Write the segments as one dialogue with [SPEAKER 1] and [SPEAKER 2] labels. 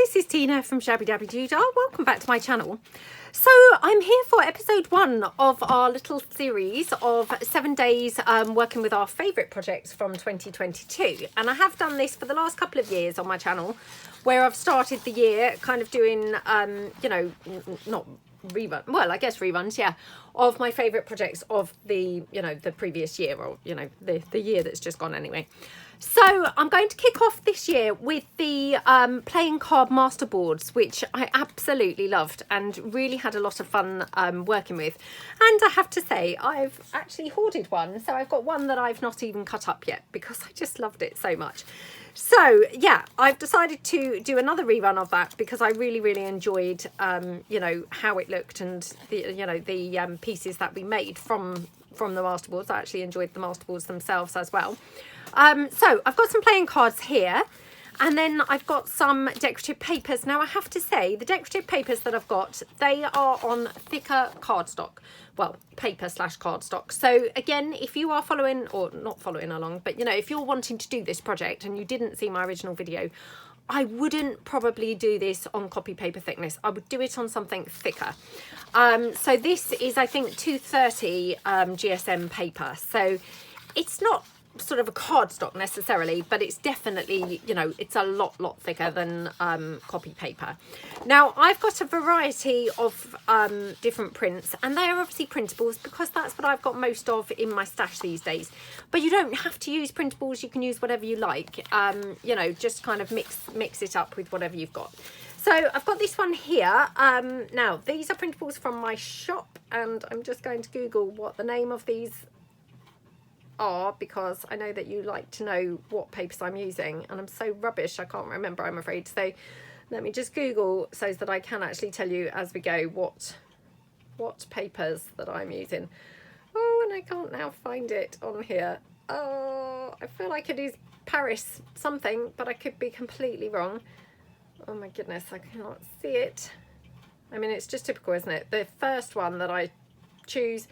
[SPEAKER 1] this is Tina from Shabbydabbydoodah. Welcome back to my channel. So I'm here for episode 1 of our little series of 7 days working with our favourite projects from 2022. And I have done this for the last couple of years on my channel, where I've started the year kind of doing, you know, not rerun, well, I guess reruns, yeah, of my favourite projects of the, you know, the previous year, or, you know, the year that's just gone anyway. So I'm going to kick off this year with the playing card masterboards, which I absolutely loved and really had a lot of fun working with. And I have to say, I've actually hoarded one. So I've got one that I've not even cut up yet because I just loved it so much. So yeah, I've decided to do another rerun of that because I really enjoyed, you know, how it looked and the, you know, the pieces that we made from the masterboards. I actually enjoyed the masterboards themselves as well. So I've got some playing cards here, and then I've got some decorative papers. Now I have to say, the decorative papers that I've got, they are on thicker cardstock. Well, paper / cardstock. So again, if you are following, or not following along, but you know, if you're wanting to do this project and you didn't see my original video, I wouldn't probably do this on copy paper thickness. I would do it on something thicker. So this is, I think, 230 GSM paper. So it's not sort of a cardstock necessarily, but it's definitely, you know, it's a lot thicker than copy paper. Now I've got a variety of different prints, and they are obviously printables because that's what I've got most of in my stash these days. But you don't have to use printables, you can use whatever you like. You know, just kind of mix it up with whatever you've got. So I've got this one here. Now these are printables from my shop, and I'm just going to Google what the name of these are because I know that you like to know what papers I'm using, and I'm so rubbish I can't remember, I'm afraid. So let me just Google so that I can actually tell you as we go what papers that I'm using. Oh, and I can't now find it on here. Oh, I feel like it is Paris something, but I could be completely wrong. Oh my goodness, I cannot see it. I mean, it's just typical, isn't it? The first one that I choose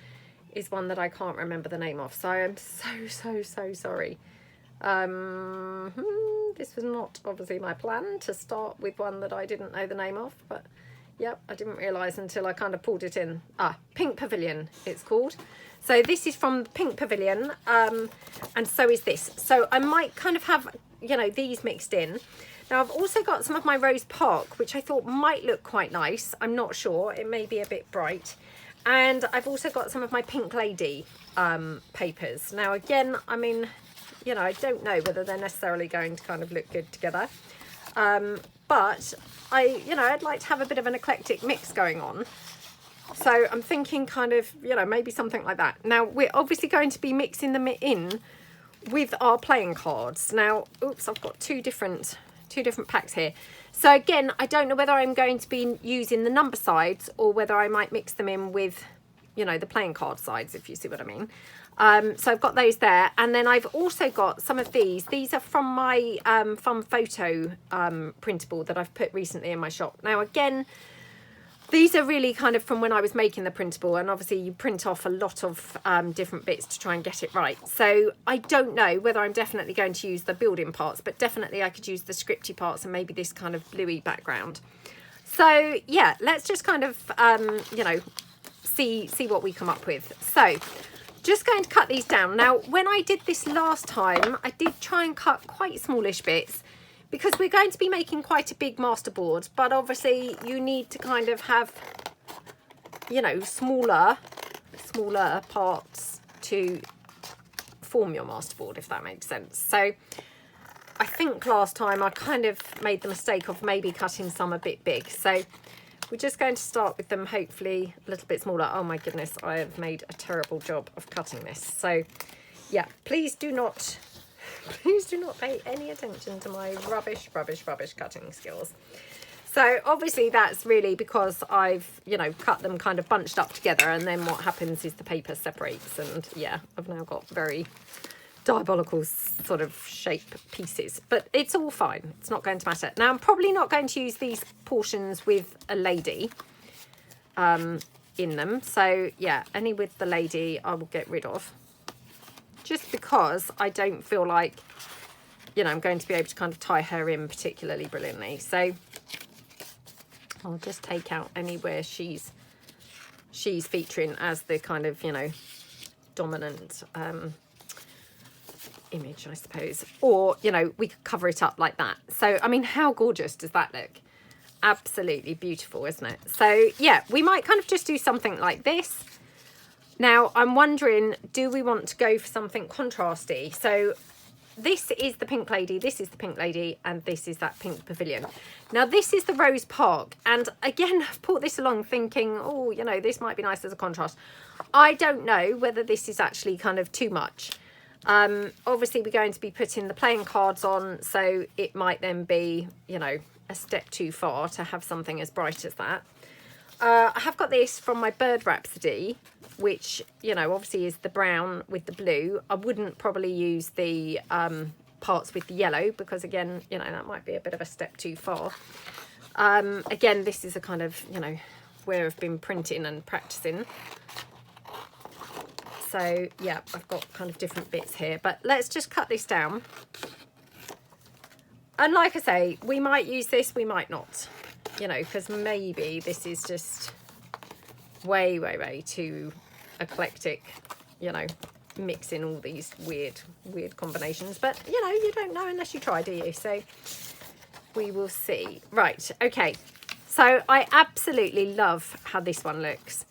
[SPEAKER 1] is one that I can't remember the name of, so I'm so sorry. This was not obviously my plan to start with one that I didn't know the name of, but yep, I didn't realise until I kind of pulled it in. Pink Pavilion it's called. So this is from Pink Pavilion, and so is this. So I might kind of have, you know, these mixed in. Now I've also got some of my Rose Park, which I thought might look quite nice. I'm not sure, it may be a bit bright. And I've also got some of my Pink Lady papers. Now again, I mean, you know, I don't know whether they're necessarily going to kind of look good together. But you know, I'd like to have a bit of an eclectic mix going on. So I'm thinking kind of, you know, maybe something like that. Now we're obviously going to be mixing them in with our playing cards. Now, oops, I've got two different packs here. So again, I don't know whether I'm going to be using the number sides or whether I might mix them in with, you know, the playing card sides, if you see what I mean. So I've got those there. And then I've also got some of these. These are from my Fun Photo printable that I've put recently in my shop. Now again, these are really kind of from when I was making the printable, and obviously you print off a lot of different bits to try and get it right. So I don't know whether I'm definitely going to use the building parts, but definitely I could use the scripty parts and maybe this kind of bluey background. So yeah, let's just kind of, you know, see what we come up with. So just going to cut these down. Now, when I did this last time, I did try and cut quite smallish bits, because we're going to be making quite a big masterboard, but obviously you need to kind of have, you know, smaller parts to form your masterboard, if that makes sense. So I think last time I kind of made the mistake of maybe cutting some a bit big. So we're just going to start with them hopefully a little bit smaller. Oh my goodness, I have made a terrible job of cutting this. So yeah, please do not pay any attention to my rubbish cutting skills. So obviously that's really because I've, you know, cut them kind of bunched up together, and then what happens is the paper separates, and yeah, I've now got very diabolical sort of shape pieces, but it's all fine. It's not going to matter. Now I'm probably not going to use these portions with a lady in them. So yeah, any with the lady I will get rid of, just because I don't feel like, you know, I'm going to be able to kind of tie her in particularly brilliantly. So I'll just take out anywhere she's featuring as the kind of, you know, dominant image, I suppose. Or, you know, we could cover it up like that. So, I mean, how gorgeous does that look? Absolutely beautiful, isn't it? So, yeah, we might kind of just do something like this. Now, I'm wondering, do we want to go for something contrasty? So, this is the pink lady, this is the pink lady, and this is that pink pavilion. Now, this is the Rose Park. And again, I've brought this along thinking, oh, you know, this might be nice as a contrast. I don't know whether this is actually kind of too much. Obviously, we're going to be putting the playing cards on, so it might then be, you know, a step too far to have something as bright as that. I have got this from my Bird Rhapsody, which, you know, obviously is the brown with the blue. I wouldn't probably use the parts with the yellow because, again, you know, that might be a bit of a step too far. Again, this is a kind of, you know, where I've been printing and practicing. So, yeah, I've got kind of different bits here. But let's just cut this down. And like I say, we might use this, we might not. You know, because maybe this is just way, way, way too eclectic, you know, mixing all these weird combinations. But, you know, you don't know unless you try, do you? So we will see. Right, okay. So I absolutely love how this one looks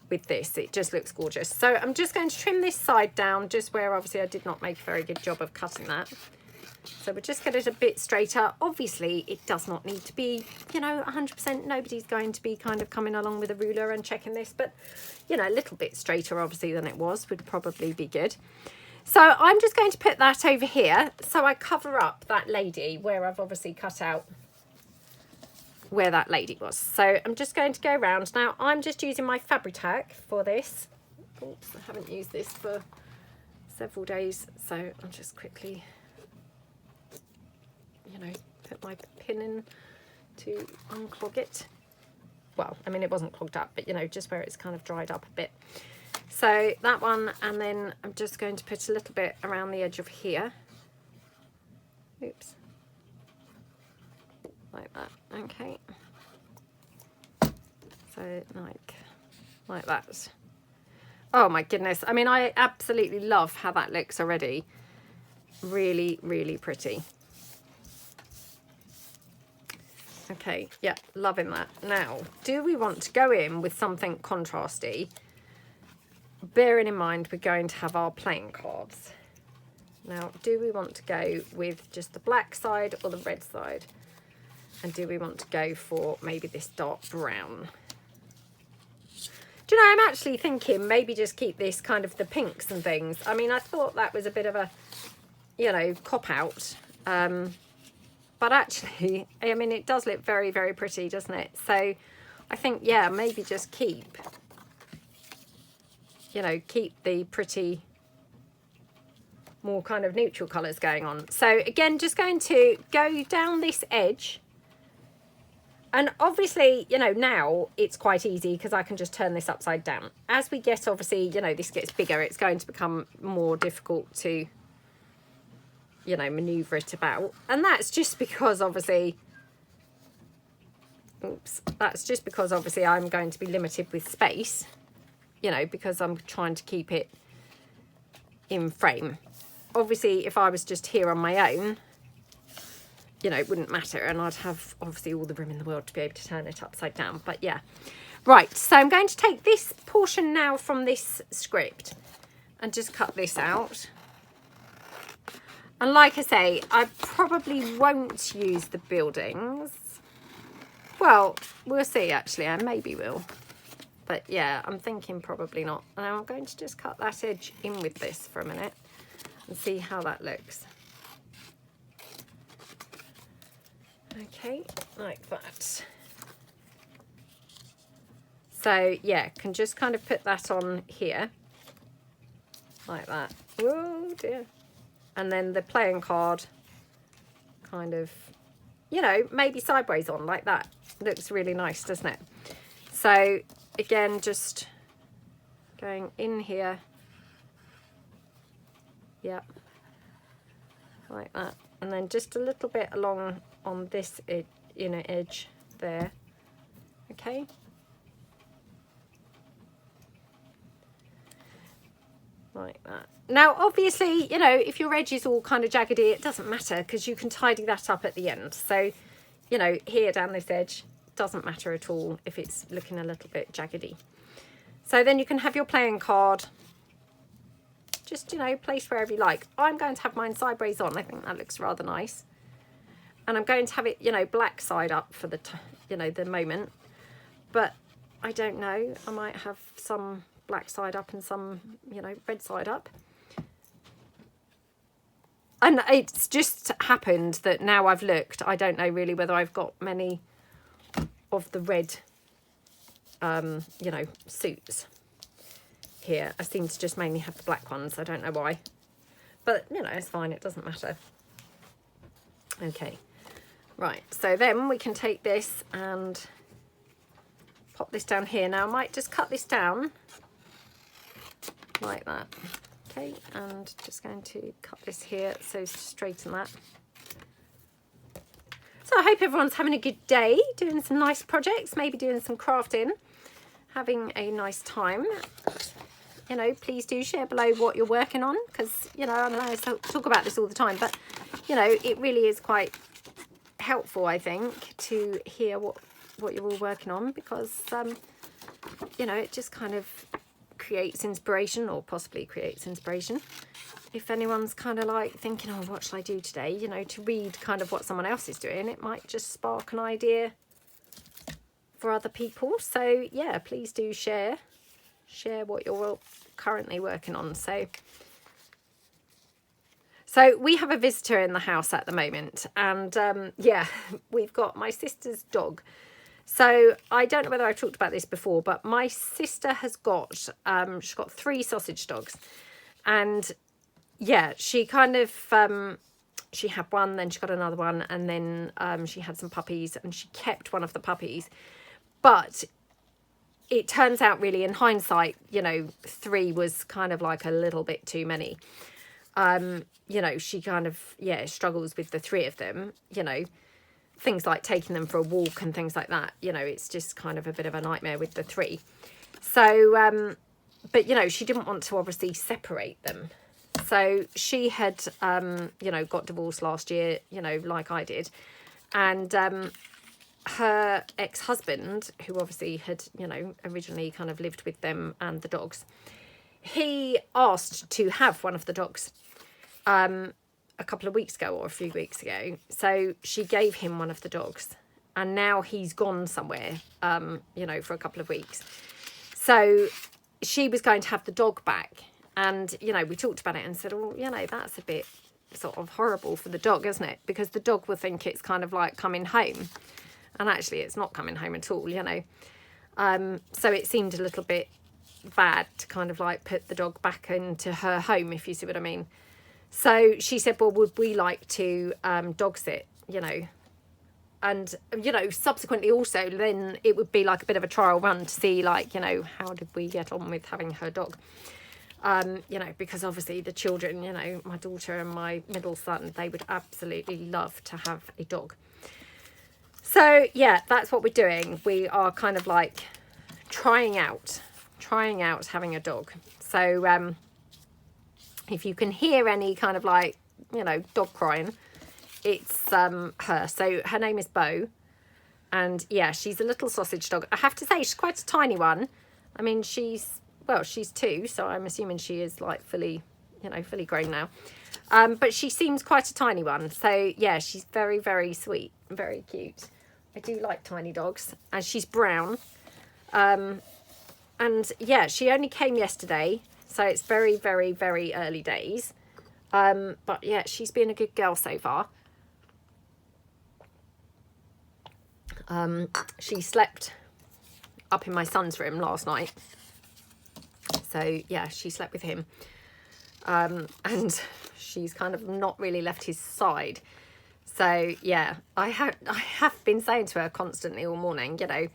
[SPEAKER 1] with this. It just looks gorgeous. So I'm just going to trim this side down, just where obviously I did not make a very good job of cutting that. So we'll just get it a bit straighter. Obviously, it does not need to be, you know, 100%. Nobody's going to be kind of coming along with a ruler and checking this. But, you know, a little bit straighter, obviously, than it was would probably be good. So I'm just going to put that over here. So I cover up that lady where I've obviously cut out where that lady was. So I'm just going to go around. Now, I'm just using my Fabri-Tac for this. Oops, I haven't used this for several days. So I'll just quickly, you know, put my pin in to unclog it. Well, I mean, it wasn't clogged up, but, you know, just where it's kind of dried up a bit. So that one, and then I'm just going to put a little bit around the edge of here. Oops. Like that, okay. So like that. Oh my goodness. I mean, I absolutely love how that looks already. Really, really pretty. Okay, yeah, loving that. Now, do we want to go in with something contrasty? Bearing in mind we're going to have our playing cards. Now, do we want to go with just the black side or the red side? And do we want to go for maybe this dark brown? Do you know, I'm actually thinking maybe just keep this kind of the pinks and things. I mean, I thought that was a bit of a, you know, cop-out. But actually, I mean, it does look very, very pretty, doesn't it? So I think, yeah, maybe just keep, you know, keep the pretty, more kind of neutral colours going on. So again, just going to go down this edge. And obviously, you know, now it's quite easy because I can just turn this upside down. As we get, obviously, you know, this gets bigger, it's going to become more difficult to, you know, maneuver it about. And that's just because obviously, oops, that's just because obviously I'm going to be limited with space, you know, because I'm trying to keep it in frame. Obviously, if I was just here on my own, you know, it wouldn't matter, and I'd have obviously all the room in the world to be able to turn it upside down. But yeah, right, so I'm going to take this portion now from this script and just cut this out. And like I say, I probably won't use the buildings. Well, we'll see, actually. I maybe will. But yeah, I'm thinking probably not. And I'm going to just cut that edge in with this for a minute and see how that looks. Okay, like that. So yeah, can just kind of put that on here. Like that. Oh dear. And then the playing card kind of, you know, maybe sideways on like that. Looks really nice, doesn't it? So again, just going in here. Yep. Like that. And then just a little bit along on this inner edge there. Okay. Like that. Now, obviously, you know, if your edge is all kind of jaggedy, it doesn't matter because you can tidy that up at the end. So, you know, here down this edge, doesn't matter at all if it's looking a little bit jaggedy. So then you can have your playing card, just, you know, place wherever you like. I'm going to have mine sideways on. I think that looks rather nice. And I'm going to have it, you know, black side up for the, you know, the moment. But I don't know. I might have some black side up and some, you know, red side up. And it's just happened that now I've looked, I don't know really whether I've got many of the red, you know, suits here. I seem to just mainly have the black ones. I don't know why. But, you know, it's fine. It doesn't matter. Okay. Right. So then we can take this and pop this down here. Now I might just cut this down like that. Okay, and just going to cut this here so straighten that. So I hope everyone's having a good day, doing some nice projects, maybe doing some crafting, having a nice time. You know, please do share below what you're working on, because, you know, I know I talk about this all the time, but, you know, it really is quite helpful, I think, to hear what you're all working on, because, you know, it just kind of creates inspiration, or possibly creates inspiration. If anyone's kind of like thinking, oh, what shall I do today, you know, to read kind of what someone else is doing, it might just spark an idea for other people. So yeah, please do share what you're currently working on. So we have a visitor in the house at the moment, and yeah, we've got my sister's dog. So I don't know whether I've talked about this before, but my sister has got, she's got 3 sausage dogs. And yeah, she kind of, she had one, then she got another one, and then she had some puppies, and she kept one of the puppies. But it turns out really, in hindsight, you know, 3 was kind of like a little bit too many. You know, she kind of, yeah, struggles with the 3 of them, you know. Things like taking them for a walk and things like that, you know, it's just kind of a bit of a nightmare with the 3. So, but, you know, she didn't want to obviously separate them. So she had, you know, got divorced last year, you know, like I did. And her ex-husband, who obviously had, you know, originally kind of lived with them and the dogs, he asked to have one of the dogs. A couple of weeks ago or a few weeks ago. So she gave him one of the dogs, and now he's gone somewhere, you know, for a couple of weeks. So she was going to have the dog back, and, you know, we talked about it and said, well, you know, that's a bit sort of horrible for the dog, isn't it? Because the dog will think it's kind of like coming home, and actually it's not coming home at all, you know. So it seemed a little bit bad to kind of like put the dog back into her home, if you see what I mean. So she said, well, would we like to dog sit, you know, and, you know, subsequently also then it would be like a bit of a trial run to see, like, you know, how did we get on with having her dog, you know, because obviously the children, you know, my daughter and my middle son, they would absolutely love to have a dog. So yeah, that's what we're doing. We are kind of like trying out having a dog. So if you can hear any kind of like, you know, dog crying, it's her. So her name is Bo, and yeah, she's a little sausage dog. I have to say, she's quite a tiny one. I mean, she's 2, so I'm assuming she is like fully, you know, fully grown now. But she seems quite a tiny one. So yeah, she's very, very sweet, very cute. I do like tiny dogs, and she's brown. And yeah, she only came yesterday. So it's very, very, very early days. But yeah, she's been a good girl so far. She slept up in my son's room last night. So yeah, she slept with him. And she's kind of not really left his side. So yeah, I have been saying to her constantly all morning, you know,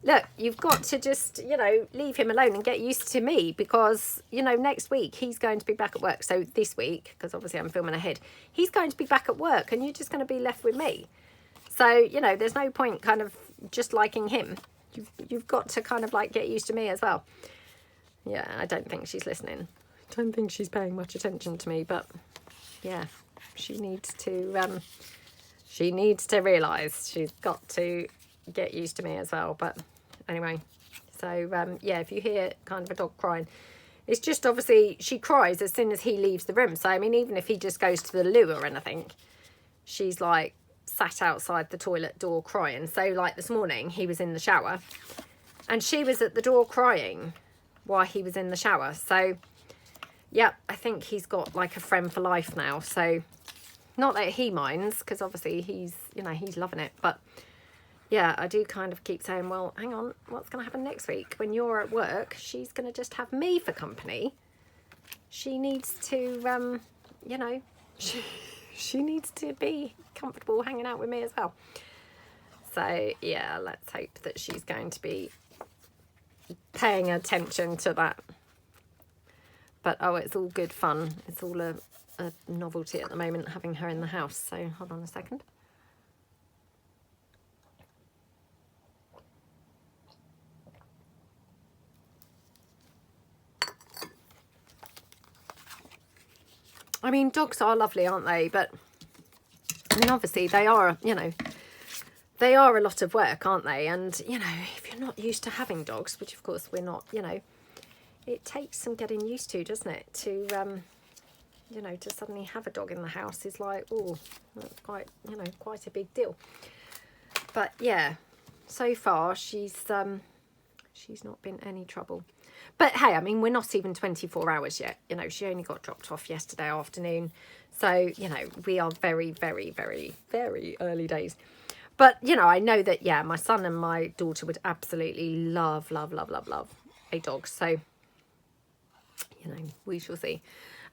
[SPEAKER 1] look, you've got to just, you know, leave him alone and get used to me, because, you know, next week he's going to be back at work. So this week, because obviously I'm filming ahead, he's going to be back at work and you're just going to be left with me. So, you know, there's no point kind of just liking him. you've got to kind of like get used to me as well. Yeah, I don't think she's listening. I don't think she's paying much attention to me, but yeah, she needs to realise she's got to get used to me as well. But anyway, so yeah, if you hear kind of a dog crying, it's just obviously she cries as soon as he leaves the room. So I mean, even if he just goes to the loo or anything, she's like sat outside the toilet door crying. So like this morning, he was in the shower and she was at the door crying while he was in the shower. So yeah, I think he's got like a friend for life now. So not that he minds, because obviously he's, you know, he's loving it. But yeah, I do kind of keep saying, well, hang on, what's going to happen next week? When you're at work, she's going to just have me for company. She needs to, you know, she needs to be comfortable hanging out with me as well. So yeah, let's hope that she's going to be paying attention to that. But oh, it's all good fun. It's all a novelty at the moment having her in the house. So hold on a second. I mean, dogs are lovely, aren't they? But I mean, obviously they are, you know, they are a lot of work, aren't they? And, you know, if you're not used to having dogs, which of course we're not, you know, it takes some getting used to, doesn't it? To, you know, to suddenly have a dog in the house is like, oh, that's quite, you know, quite a big deal. But yeah, so far she's not been any trouble. But hey, I mean, we're not even 24 hours yet. You know, she only got dropped off yesterday afternoon. So, you know, we are very, very, very, very early days. But, you know, I know that, yeah, my son and my daughter would absolutely love, love, love, love, love a dog. So, you know, we shall see.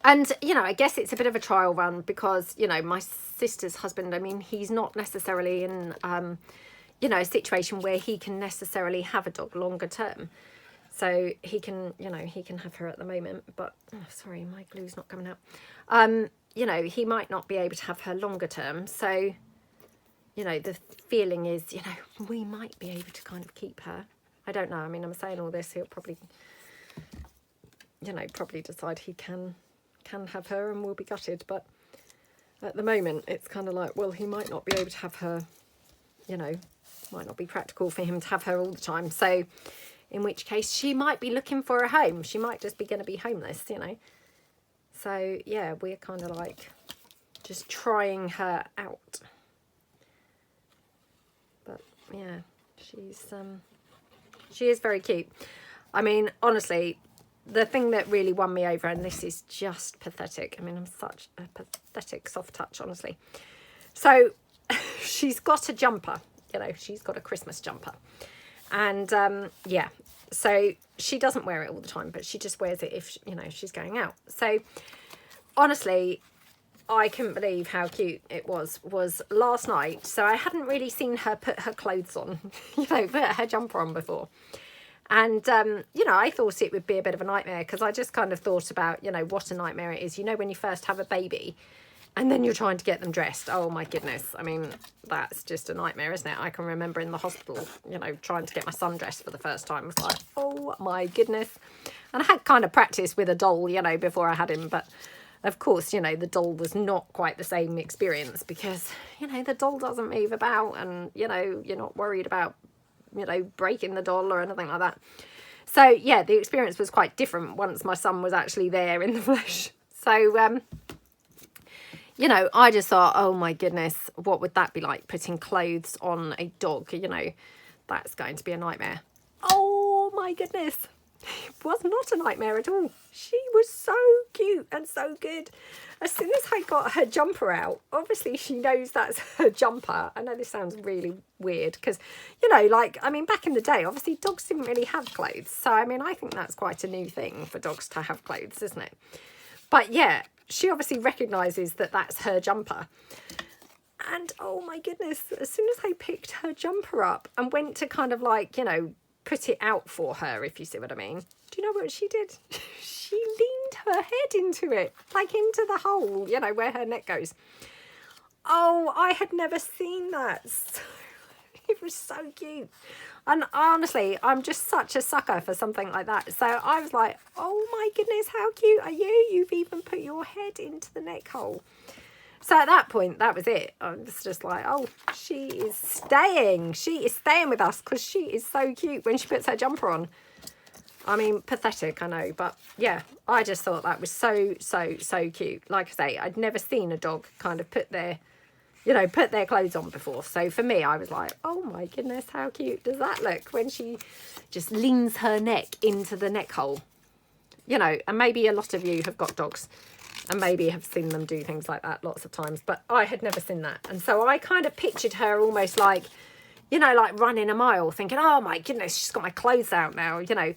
[SPEAKER 1] And, you know, I guess it's a bit of a trial run because, you know, my sister's husband, I mean, he's not necessarily in, you know, a situation where he can necessarily have a dog longer term. So he can, you know, he can have her at the moment, but, oh, sorry, my glue's not coming out. You know, he might not be able to have her longer term. So, you know, the feeling is, you know, we might be able to kind of keep her. I don't know. I mean, I'm saying all this, he'll probably, you know, probably decide he can have her and we'll be gutted. But at the moment, it's kind of like, well, he might not be able to have her, you know, might not be practical for him to have her all the time. So, in which case she might be looking for a home. She might just be going to be homeless, you know. So, yeah, we're kind of like just trying her out. But, yeah, she is very cute. I mean, honestly, the thing that really won me over, and this is just pathetic. I mean, I'm such a pathetic soft touch, honestly. So, she's got a jumper. You know, she's got a Christmas jumper. And, yeah, so she doesn't wear it all the time, but she just wears it if, you know, she's going out. So, honestly, I couldn't believe how cute it was last night. So I hadn't really seen her put her clothes on, you know, put her jumper on before. And, you know, I thought it would be a bit of a nightmare because I just kind of thought about, you know, what a nightmare it is. You know, when you first have a baby and then you're trying to get them dressed. Oh, my goodness. I mean, that's just a nightmare, isn't it? I can remember in the hospital, you know, trying to get my son dressed for the first time. It was like, oh, my goodness. And I had kind of practiced with a doll, you know, before I had him. But, of course, you know, the doll was not quite the same experience because, you know, the doll doesn't move about and, you know, you're not worried about, you know, breaking the doll or anything like that. So, yeah, the experience was quite different once my son was actually there in the flesh. So, you know, I just thought, oh my goodness, what would that be like putting clothes on a dog? You know, that's going to be a nightmare. Oh my goodness. It was not a nightmare at all. She was so cute and so good. As soon as I got her jumper out, obviously she knows that's her jumper. I know this sounds really weird because, you know, like, I mean, back in the day, obviously dogs didn't really have clothes. So, I mean, I think that's quite a new thing for dogs to have clothes, isn't it? But yeah, she obviously recognises that that's her jumper. And oh my goodness, as soon as I picked her jumper up and went to kind of like, you know, put it out for her, if you see what I mean. Do you know what she did? She leaned her head into it, like into the hole, you know, where her neck goes. Oh, I had never seen that. It was so cute. And honestly, I'm just such a sucker for something like that. So I was like, oh my goodness, how cute are you? You've even put your head into the neck hole. So at that point, that was it. I was just like, oh, she is staying. She is staying with us because she is so cute when she puts her jumper on. I mean, pathetic, I know. But yeah, I just thought that was so, so, so cute. Like I say, I'd never seen a dog kind of put their clothes on before. So for me, I was like, oh my goodness, how cute does that look when she just leans her neck into the neck hole. You know, and maybe a lot of you have got dogs and maybe have seen them do things like that lots of times, but I had never seen that. And so I kind of pictured her almost like, you know, like running a mile thinking, oh my goodness, she's got my clothes out now, you know.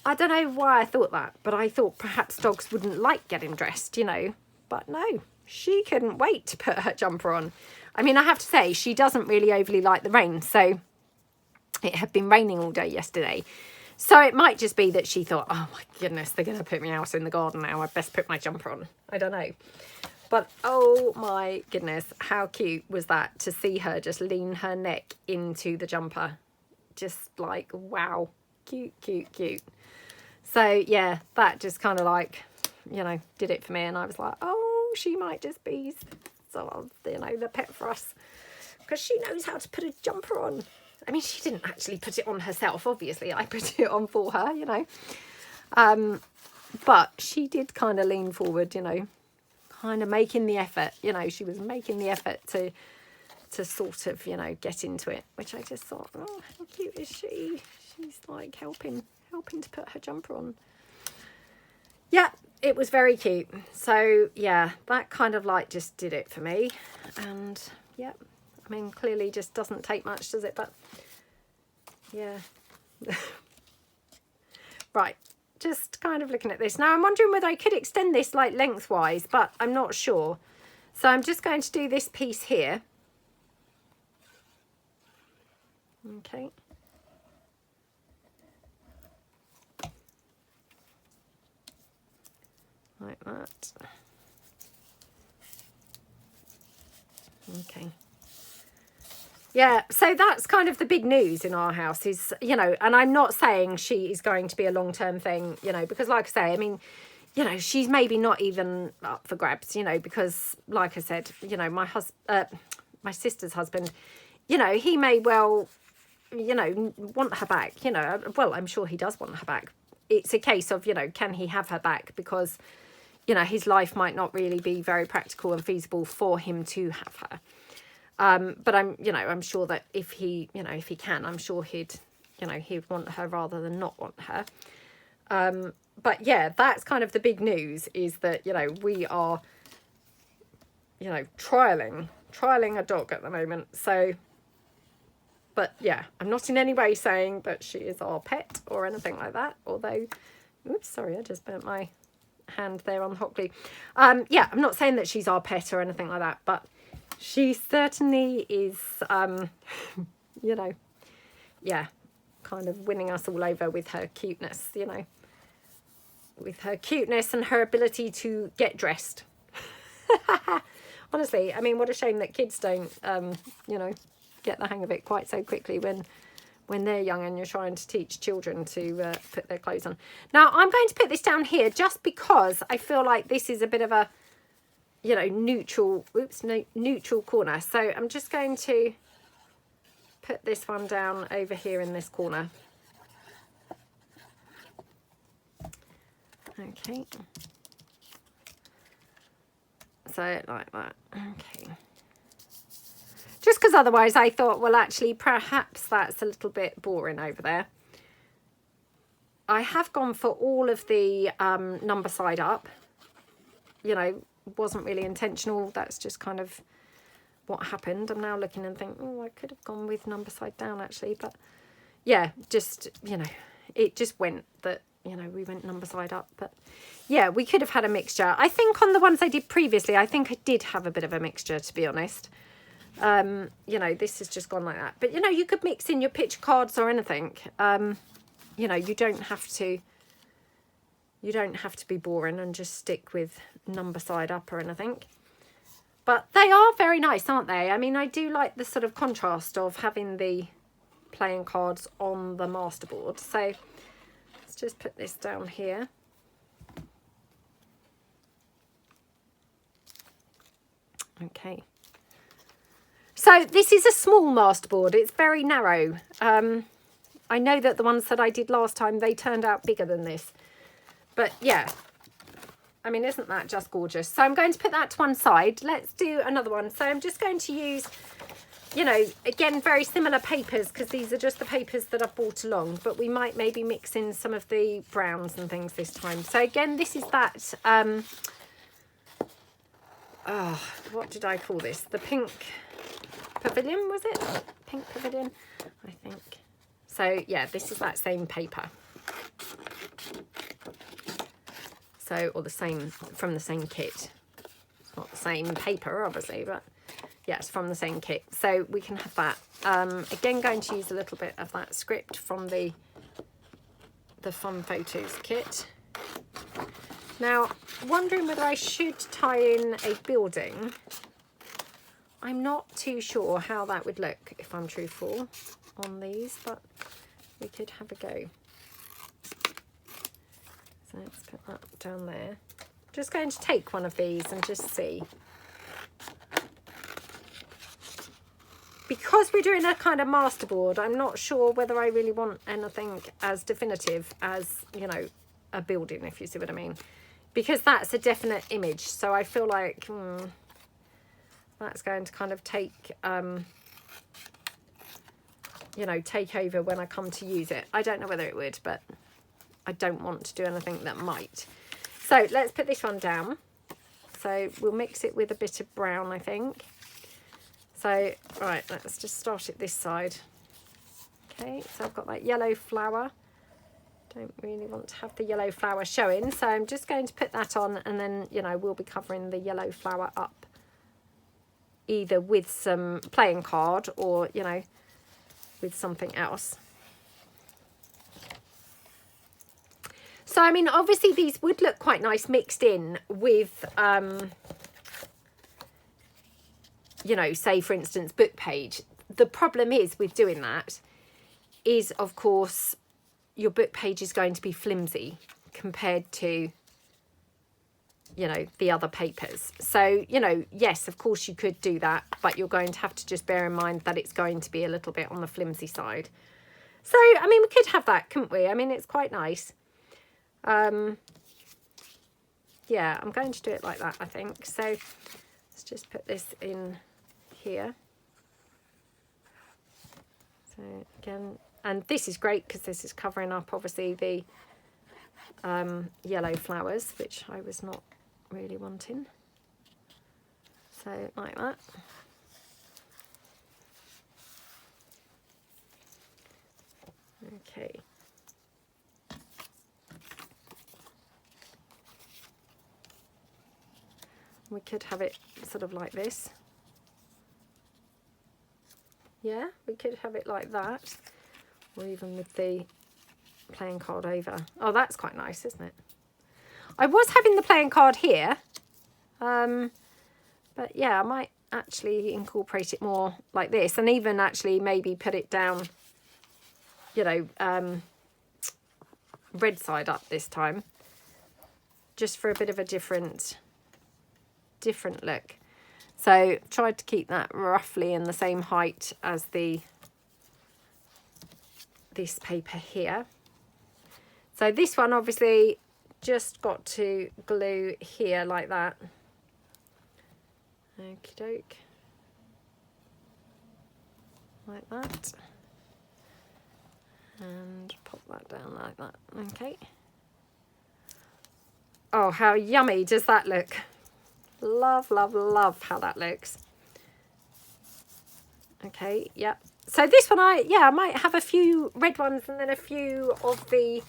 [SPEAKER 1] I don't know why I thought that, but I thought perhaps dogs wouldn't like getting dressed, you know, but no, she couldn't wait to put her jumper on. I mean, I have to say, she doesn't really overly like the rain, so it had been raining all day yesterday. So it might just be that she thought, oh my goodness, they're going to put me out in the garden now. I best put my jumper on. I don't know. But oh my goodness, how cute was that to see her just lean her neck into the jumper. Just like, wow, cute, cute, cute. So yeah, that just kind of like, you know, did it for me. And I was like, oh, she might just be sort of, you know, the pet for us. Because she knows how to put a jumper on. I mean, she didn't actually put it on herself, obviously. I put it on for her, you know. But she did kind of lean forward, you know, kind of making the effort. You know, she was making the effort to sort of, you know, get into it. Which I just thought, oh, how cute is she? She's like helping to put her jumper on. Yeah, it was very cute. So, yeah, that kind of like just did it for me. And, yeah. I mean, clearly just doesn't take much, does it? But, yeah. Right. Just kind of looking at this. Now, I'm wondering whether I could extend this, like, lengthwise, but I'm not sure. So I'm just going to do this piece here. Okay. Like that. Okay. Yeah, so that's kind of the big news in our house is, you know, and I'm not saying she is going to be a long-term thing, you know, because like I say, I mean, you know, she's maybe not even up for grabs, you know, because like I said, you know, my sister's husband, you know, he may well, you know, want her back, you know, well, I'm sure he does want her back. It's a case of, you know, can he have her back? Because, you know, his life might not really be very practical and feasible for him to have her. But I'm sure that if he can, I'm sure he'd want her rather than not want her. But yeah, that's kind of the big news is that, you know, we are, you know, trialing a dog at the moment. So, but yeah, I'm not in any way saying that she is our pet or anything like that. Although, oops, sorry, I just burnt my hand there on the hot glue. Yeah, I'm not saying that she's our pet or anything like that, but she certainly is, you know, yeah, kind of winning us all over with her cuteness, you know, with her cuteness and her ability to get dressed. Honestly, I mean, what a shame that kids don't, you know, get the hang of it quite so quickly when they're young and you're trying to teach children to put their clothes on. Now, I'm going to put this down here just because I feel like this is a bit of a, you know, neutral corner. So I'm just going to put this one down over here in this corner. Okay. So like that. Okay. Just because otherwise I thought, well, actually, perhaps that's a little bit boring over there. I have gone for all of the number side up. You know, wasn't really intentional. That's just kind of what happened. I'm now looking and think, oh, I could have gone with number side down actually. But yeah, just, you know, it just went that, you know, we went number side up. But yeah, we could have had a mixture. I think on the ones I did previously, I think I did have a bit of a mixture, to be honest. You know, this has just gone like that. But, you know, you could mix in your picture cards or anything. You know, you don't have to be boring and just stick with number side up or anything. But they are very nice, aren't they? I mean, I do like the sort of contrast of having the playing cards on the masterboard. So let's just put this down here. Okay. So this is a small masterboard. It's very narrow. I know that the ones that I did last time, they turned out bigger than this. But yeah, I mean, isn't that just gorgeous? So I'm going to put that to one side. Let's do another one. So I'm just going to use, you know, again, very similar papers, because these are just the papers that I've brought along. But we might maybe mix in some of the browns and things this time. So again, this is that, what did I call this? The Pink Pavilion, was it? Pink Pavilion, I think. So yeah, this is that same paper. So, or the same, from the same kit. It's not the same paper, obviously, but yeah, it's from the same kit. So we can have that. Again, going to use a little bit of that script from the Fun Photos kit. Now, wondering whether I should tie in a building. I'm not too sure how that would look, if I'm truthful, on these, but we could have a go. So let's put that down there. Just going to take one of these and just see. Because we're doing a kind of masterboard, I'm not sure whether I really want anything as definitive as, you know, a building, if you see what I mean. Because that's a definite image. So I feel like that's going to kind of take, you know, take over when I come to use it. I don't know whether it would, but I don't want to do anything that might. So let's put this one down. So we'll mix it with a bit of brown, I think. So, right, let's just start it this side. Okay, so I've got that yellow flower. Don't really want to have the yellow flower showing. So I'm just going to put that on, and then, you know, we'll be covering the yellow flower up either with some playing card or, you know, with something else. So, I mean, obviously these would look quite nice mixed in with, you know, say, for instance, book page. The problem is with doing that is, of course, your book page is going to be flimsy compared to, you know, the other papers. So, you know, yes, of course you could do that, but you're going to have to just bear in mind that it's going to be a little bit on the flimsy side. So, I mean, we could have that, couldn't we? I mean, it's quite nice. Yeah, I'm going to do it like that, I think. So let's just put this in here. So again, and this is great because this is covering up obviously the yellow flowers, which I was not really wanting. So like that. Okay. We could have it sort of like this. Yeah, we could have it like that, or even with the playing card over. Oh, that's quite nice, isn't it? I was having the playing card here, but yeah, I might actually incorporate it more like this, and even actually maybe put it down, you know, red side up this time, just for a bit of a different look. So tried to keep that roughly in the same height as this paper here. So this one obviously just got to glue here like that. Okie doke. Like that. And pop that down like that. Okay. Oh, how yummy does that look? Love, love, love how that looks. Okay, yeah. So this one, I might have a few red ones and then a few of the,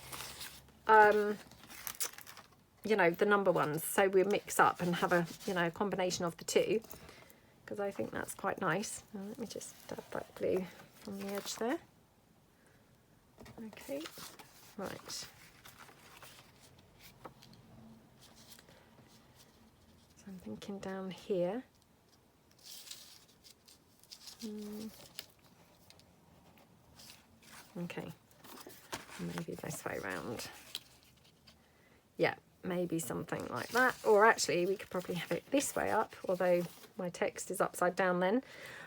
[SPEAKER 1] you know, the number ones. So we'll mix up and have a, you know, combination of the two, because I think that's quite nice. Now, let me just dab that glue from the edge there. Okay, right. I'm thinking down here. Okay, maybe this way round. Yeah, maybe something like that. Or actually, we could probably have it this way up, although my text is upside down then.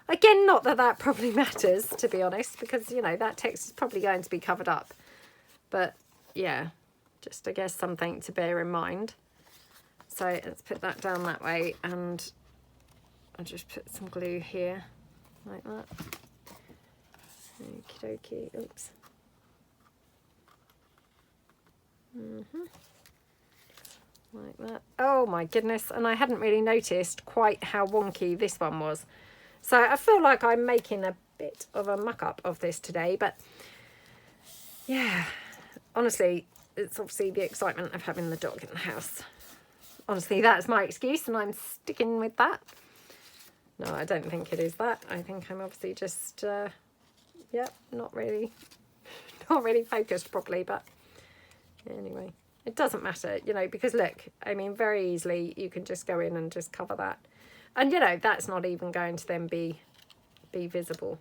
[SPEAKER 1] Again, not that that probably matters, to be honest, because, you know, that text is probably going to be covered up. But, yeah, just, I guess, something to bear in mind. So let's put that down that way, and I'll just put some glue here, like that. Okie dokie, oops. Like that. Oh my goodness, and I hadn't really noticed quite how wonky this one was. So I feel like I'm making a bit of a muck-up of this today, but yeah, honestly, it's obviously the excitement of having the dog in the house. Honestly, that's my excuse, and I'm sticking with that. No, I don't think it is that. I think I'm obviously just, yeah, not really focused properly, but anyway, it doesn't matter, you know, because look, I mean, very easily you can just go in and just cover that. And, you know, that's not even going to then be visible.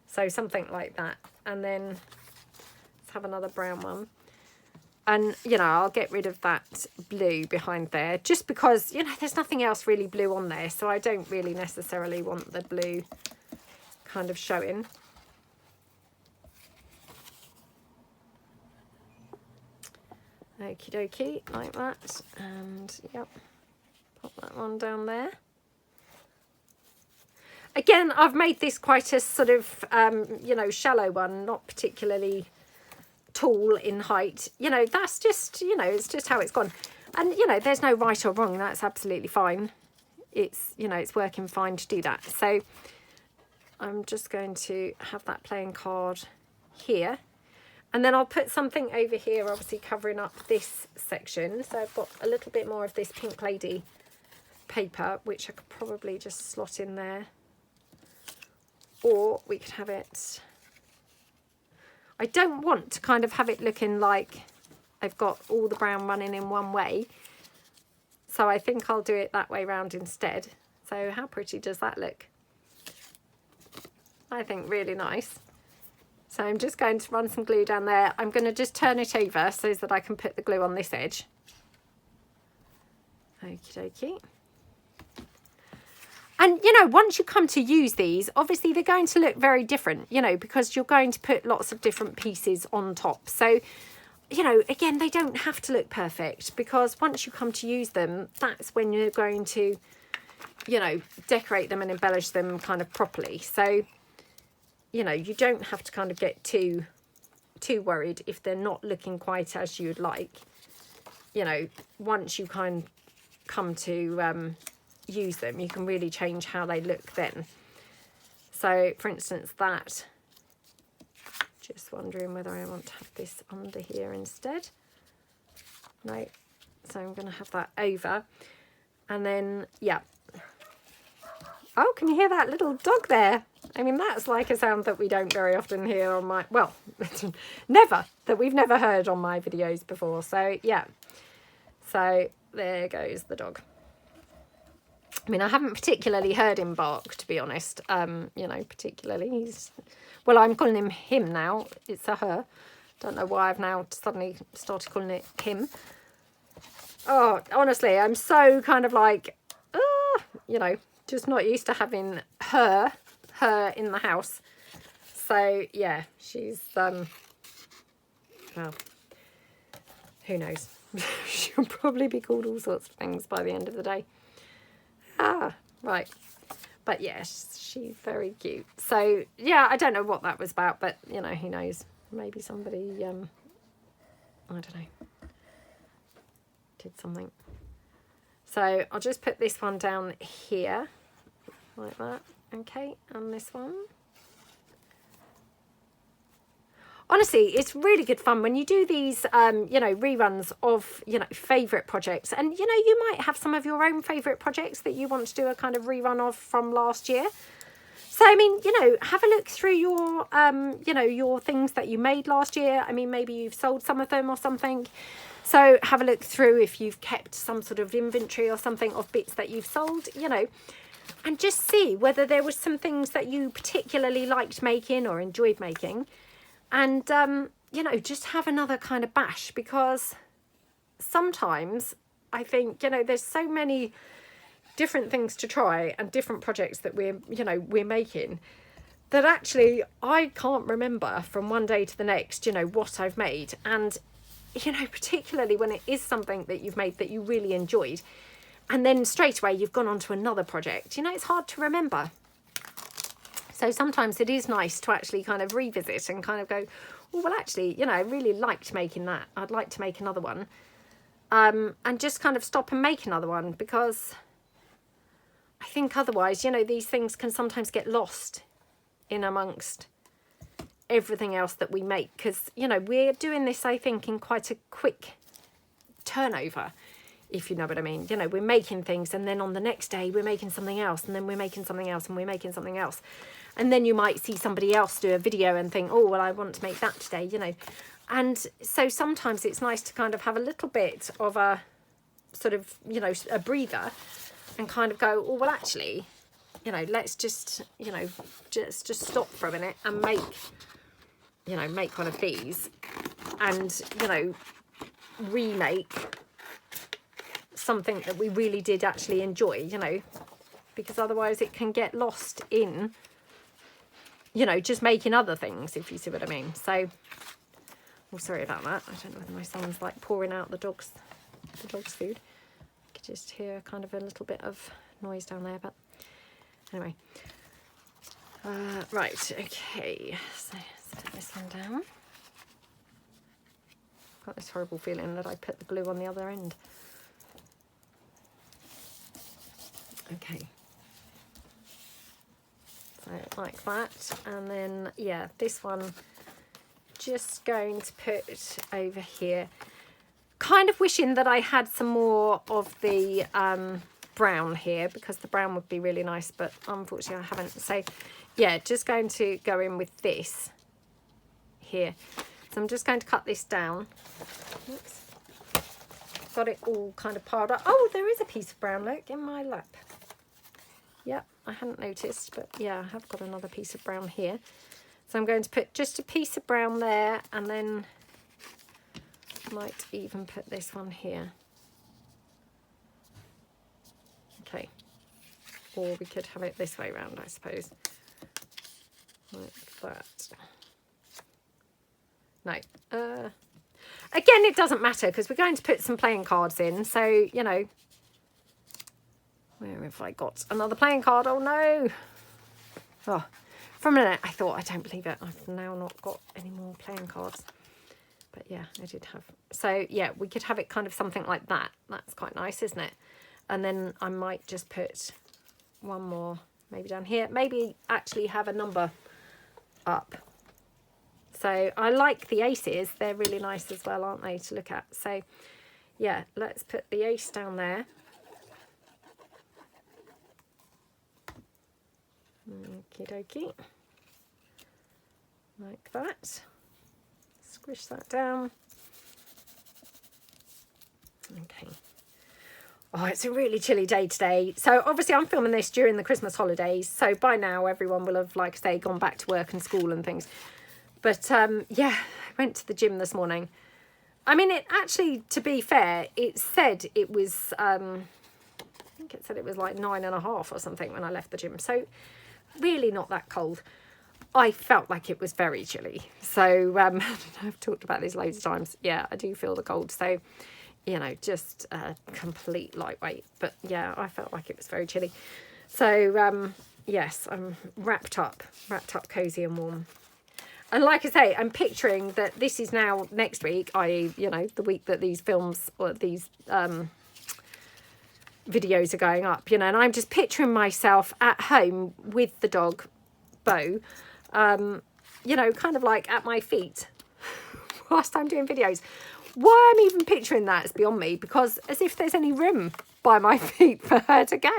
[SPEAKER 1] So something like that. And then let's have another brown one. And, you know, I'll get rid of that blue behind there just because, you know, there's nothing else really blue on there. So I don't really necessarily want the blue kind of showing. Okie dokie, like that. And, yep, pop that one down there. Again, I've made this quite a sort of, you know, shallow one, not particularly tall in height. You know, that's just, you know, it's just how it's gone. And, you know, there's no right or wrong. That's absolutely fine. It's, you know, it's working fine to do that. So I'm just going to have that playing card here. And then I'll put something over here, obviously covering up this section. So I've got a little bit more of this Pink Lady paper, which I could probably just slot in there. Or we could have it, I don't want to kind of have it looking like I've got all the brown running in one way. So I think I'll do it that way round instead. So how pretty does that look? I think really nice. So I'm just going to run some glue down there. I'm going to just turn it over so that I can put the glue on this edge. Okie dokie. And, you know, once you come to use these, obviously they're going to look very different, you know, because you're going to put lots of different pieces on top. So, you know, again, they don't have to look perfect because once you come to use them, that's when you're going to, you know, decorate them and embellish them kind of properly. So, you know, you don't have to kind of get too worried if they're not looking quite as you'd like. You know, once you kind of come to use them, you can really change how they look then. So for instance, that, just wondering whether I want to have this under here instead. No, so I'm going to have that over, and then yeah. Oh, can you hear that little dog there? I mean, that's like a sound that we don't very often hear on my, well, never, that we've never heard on my videos before. So yeah, so there goes the dog. I mean, I haven't particularly heard him bark, to be honest. You know, particularly. He's, well, I'm calling him now. It's a her. Don't know why I've now suddenly started calling it him. Oh, honestly, I'm so kind of like, you know, just not used to having her in the house. So, yeah, she's, well, who knows? She'll probably be called all sorts of things by the end of the day. Right. But yes, she's very cute. So yeah, I don't know what that was about, but you know, who knows? Maybe somebody, I don't know, did something. So I'll just put this one down here like that. Okay, and this one. Honestly, it's really good fun when you do these, you know, reruns of, you know, favourite projects. And, you know, you might have some of your own favourite projects that you want to do a kind of rerun of from last year. So, I mean, you know, have a look through your, you know, your things that you made last year. I mean, maybe you've sold some of them or something. So have a look through if you've kept some sort of inventory or something of bits that you've sold, you know. and just see whether there was some things that you particularly liked making or enjoyed making. And, you know, just have another kind of bash, because sometimes I think, you know, there's so many different things to try and different projects that we're making, that actually I can't remember from one day to the next, you know, what I've made. And, you know, particularly when it is something that you've made that you really enjoyed, and then straight away you've gone on to another project, you know, it's hard to remember. So sometimes it is nice to actually kind of revisit and kind of go, oh, well, actually, you know, I really liked making that. I'd like to make another one. And just kind of stop and make another one, because I think otherwise, you know, these things can sometimes get lost in amongst everything else that we make, because, you know, we're doing this, I think, in quite a quick turnover, if you know what I mean. You know, we're making things, and then on the next day we're making something else, and then we're making something else, and we're making something else. And then you might see somebody else do a video and think, oh, well, I want to make that today, you know. And so sometimes it's nice to kind of have a little bit of a sort of, you know, a breather, and kind of go, oh, well, actually, you know, let's just, you know, just stop for a minute and make, you know, make one of these, and, you know, remake something that we really did actually enjoy, you know, because otherwise it can get lost in, you know, just making other things, if you see what I mean. So, oh, sorry about that. I don't know whether my son's like pouring out the dog's food. I could just hear kind of a little bit of noise down there, but anyway. Right, okay, so let's put this one down. I've got this horrible feeling that I put the glue on the other end. Okay. So like that, and then, yeah, this one just going to put over here. Kind of wishing that I had some more of the brown here, because the brown would be really nice, but unfortunately I haven't. So yeah, just going to go in with this here. So I'm just going to cut this down. Oops. Got it all kind of piled up. Oh, there is a piece of brown, look, in my lap. Yep, I hadn't noticed, but yeah, I have got another piece of brown here. So I'm going to put just a piece of brown there, and then might even put this one here. Okay, or we could have it this way round, I suppose, like that. No, again, it doesn't matter, because we're going to put some playing cards in, so, you know, where have I got another playing card? Oh no. Oh, for a minute I thought, I don't believe it, I've now not got any more playing cards. But yeah, I did have. So yeah, we could have it kind of something like that. That's quite nice, isn't it? And then I might just put one more maybe down here. Maybe actually have a number up. So I like the aces. They're really nice as well, aren't they, to look at? So yeah, let's put the ace down there. Okie dokie. Like that. Squish that down. Okay. Oh, it's a really chilly day today. So obviously I'm filming this during the Christmas holidays. So by now everyone will have, like I say, gone back to work and school and things. But yeah, I went to the gym this morning. I mean, it actually, to be fair, it said it was, I think it said it was like 9.5 or something when I left the gym. So really not that cold. I felt like it was very chilly. So I've talked about this loads of times. Yeah, I do feel the cold. So, you know, just a complete lightweight. But yeah, I felt like it was very chilly. So yes, I'm wrapped up cozy and warm. And like I say, I'm picturing that this is now next week, i.e., you know, the week that these films or these videos are going up, you know, and I'm just picturing myself at home with the dog, Bo, you know, kind of like at my feet whilst I'm doing videos. Why I'm even picturing that is beyond me, because as if there's any room by my feet for her to go.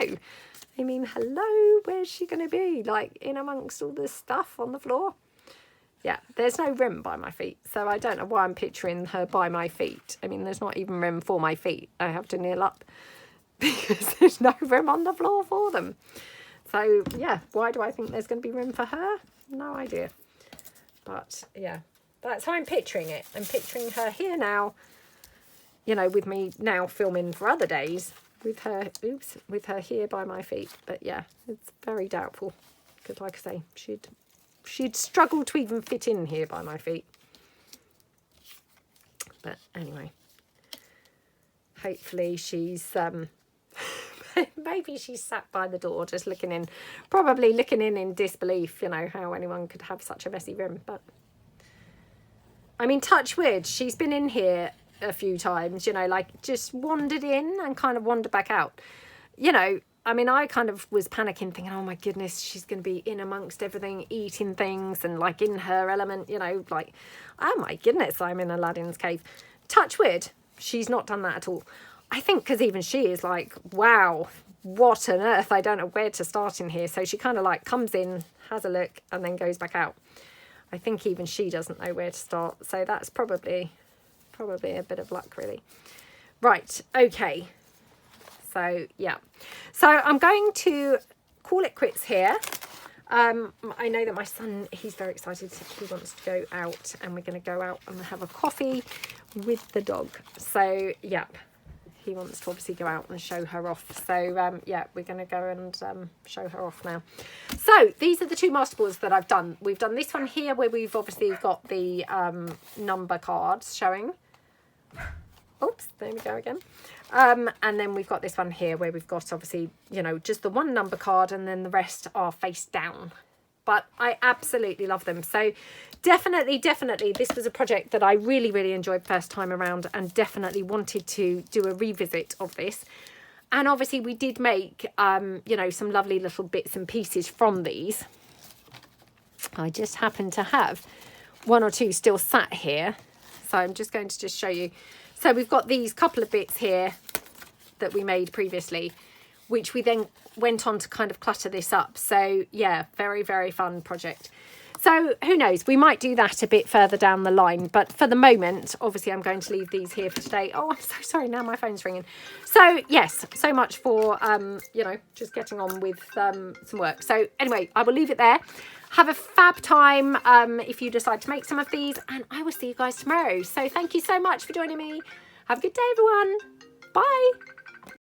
[SPEAKER 1] I mean, hello, where's she going to be? Like in amongst all this stuff on the floor? Yeah, there's no room by my feet. So I don't know why I'm picturing her by my feet. I mean, there's not even room for my feet. I have to kneel up because there's no room on the floor for them. So yeah, why do I think there's going to be room for her? No idea. But yeah, that's how I'm picturing it. I'm picturing her here now, you know, with me now filming for other days with her, with her here by my feet. But yeah, it's very doubtful because, like I say, she'd struggle to even fit in here by my feet. But anyway, hopefully she's maybe she's sat by the door just looking in, probably looking in disbelief, you know, how anyone could have such a messy room. But I mean, touch wood, she's been in here a few times, you know, like just wandered in and kind of wandered back out. You know, I mean, I kind of was panicking thinking, oh my goodness, she's going to be in amongst everything, eating things and like in her element, you know, like, oh my goodness, I'm in Aladdin's cave. Touch wood, she's not done that at all. I think because even she is like, wow, what on earth? I don't know where to start in here. So she kind of like comes in, has a look and then goes back out. I think even she doesn't know where to start. So that's probably a bit of luck, really. Right, okay. So yeah, so I'm going to call it quits here. I know that my son, he's very excited. He wants to go out and we're going to go out and have a coffee with the dog. So yeah, he wants to obviously go out and show her off. So yeah, we're going to go and show her off now. So these are the two masterboards that I've done. We've done this one here where we've obviously got the number cards showing. Oops, there we go again. And then we've got this one here where we've got obviously, you know, just the one number card and then the rest are face down. But I absolutely love them. So definitely this was a project that I really, really enjoyed first time around and definitely wanted to do a revisit of this. And obviously we did make, you know, some lovely little bits and pieces from these. I just happen to have one or two still sat here. So I'm just going to just show you. So we've got these couple of bits here that we made previously, which we then went on to kind of clutter this up. So yeah, very, very fun project. So who knows, we might do that a bit further down the line. But for the moment, obviously I'm going to leave these here for today. Oh, I'm so sorry, now my phone's ringing. So yes, so much for, you know, just getting on with some work. So anyway, I will leave it there. Have a fab time if you decide to make some of these, and I will see you guys tomorrow. So thank you so much for joining me. Have a good day, everyone. Bye.